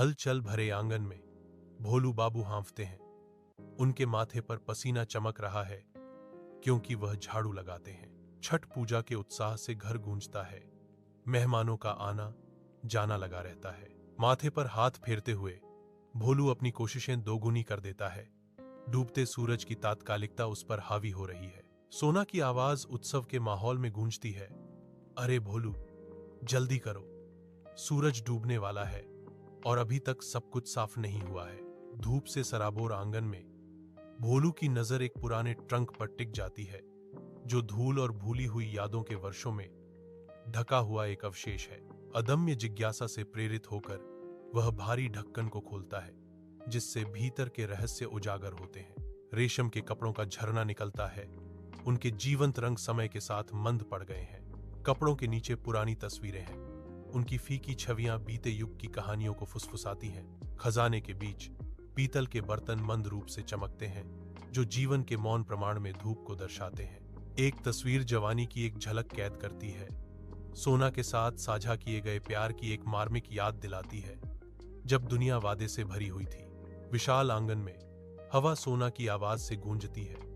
हलचल भरे आंगन में भोलू बाबू हांफते हैं। उनके माथे पर पसीना चमक रहा है क्योंकि वह झाड़ू लगाते हैं। छठ पूजा के उत्साह से घर गूंजता है। मेहमानों का आना जाना लगा रहता है। माथे पर हाथ फेरते हुए भोलू अपनी कोशिशें दोगुनी कर देता है। डूबते सूरज की तात्कालिकता उस पर हावी हो रही है। सोना की आवाज उत्सव के माहौल में गूंजती है। अरे भोलू, जल्दी करो, सूरज डूबने वाला है और अभी तक सब कुछ साफ नहीं हुआ है। धूप से सराबोर आंगन में भोलू की नजर एक पुराने ट्रंक पर टिक जाती है, जो धूल और भूली हुई यादों के वर्षों में ढका हुआ एक अवशेष है। अदम्य जिज्ञासा से प्रेरित होकर वह भारी ढक्कन को खोलता है, जिससे भीतर के रहस्य उजागर होते हैं। रेशम के कपड़ों का झरना निकलता है। उनके जीवंत रंग समय के साथ मंद पड़ गए हैं। कपड़ों के नीचे पुरानी तस्वीरें हैं। उनकी फीकी छवियां बीते युग की कहानियों को फुसफुसाती हैं। खजाने के बीच पीतल के बर्तन मंद रूप से चमकते हैं, जो जीवन के मौन प्रमाण में धूप को दर्शाते हैं। एक तस्वीर जवानी की एक झलक कैद करती है। सोना के साथ साझा किए गए प्यार की एक मार्मिक याद दिलाती है, जब दुनिया वादे से भरी हुई थी। विशाल आंगन में हवा सोना की आवाज से गूंजती है।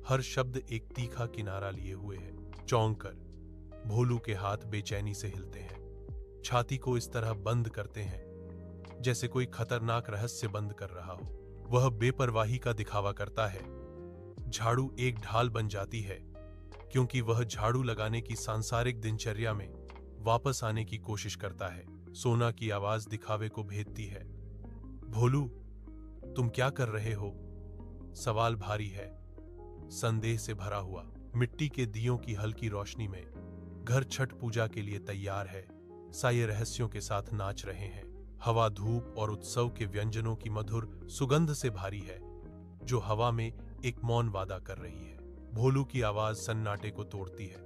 हर शब्द एक तीखा किनारा लिए हुए है। चौंक कर भोलू के हाथ बेचैनी से हिलते हैं। छाती को इस तरह बंद करते हैं जैसे कोई खतरनाक रहस्य बंद कर रहा हो। वह बेपरवाही का दिखावा करता है। झाड़ू एक ढाल बन जाती है, क्योंकि वह झाड़ू लगाने की सांसारिक दिनचर्या में वापस आने की कोशिश करता है। सोना की आवाज दिखावे को भेदती है। भोलू, तुम क्या कर रहे हो? सवाल भारी है, संदेह से भरा हुआ। मिट्टी के दियों की हल्की रोशनी में घर छठ पूजा के लिए तैयार है। साये रहस्यों के साथ नाच रहे हैं। हवा धूप और उत्सव के व्यंजनों की मधुर सुगंध से भारी है, जो हवा में एक मौन वादा कर रही है। भोलू की आवाज सन्नाटे को तोड़ती है।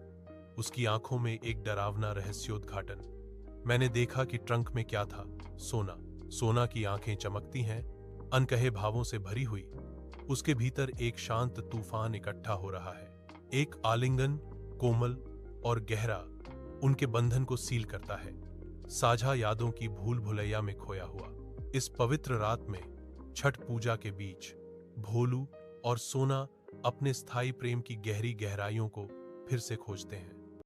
उसकी आंखों में एक डरावना रहस्योद्घाटन। मैंने देखा कि ट्रंक में क्या था। सोना। सोना की आंखें चमकती हैं, अनकहे भावों से भरी हुई। उसके भीतर एक शांत तूफान इकट्ठा हो रहा है। एक आलिंगन, कोमल और गहरा, उनके बंधन को सील करता है। साझा यादों की भूल भुलैया में खोया हुआ। इस पवित्र रात में छठ पूजा के बीच भोलू और सोना अपने स्थायी प्रेम की गहरी गहराइयों को फिर से खोजते हैं।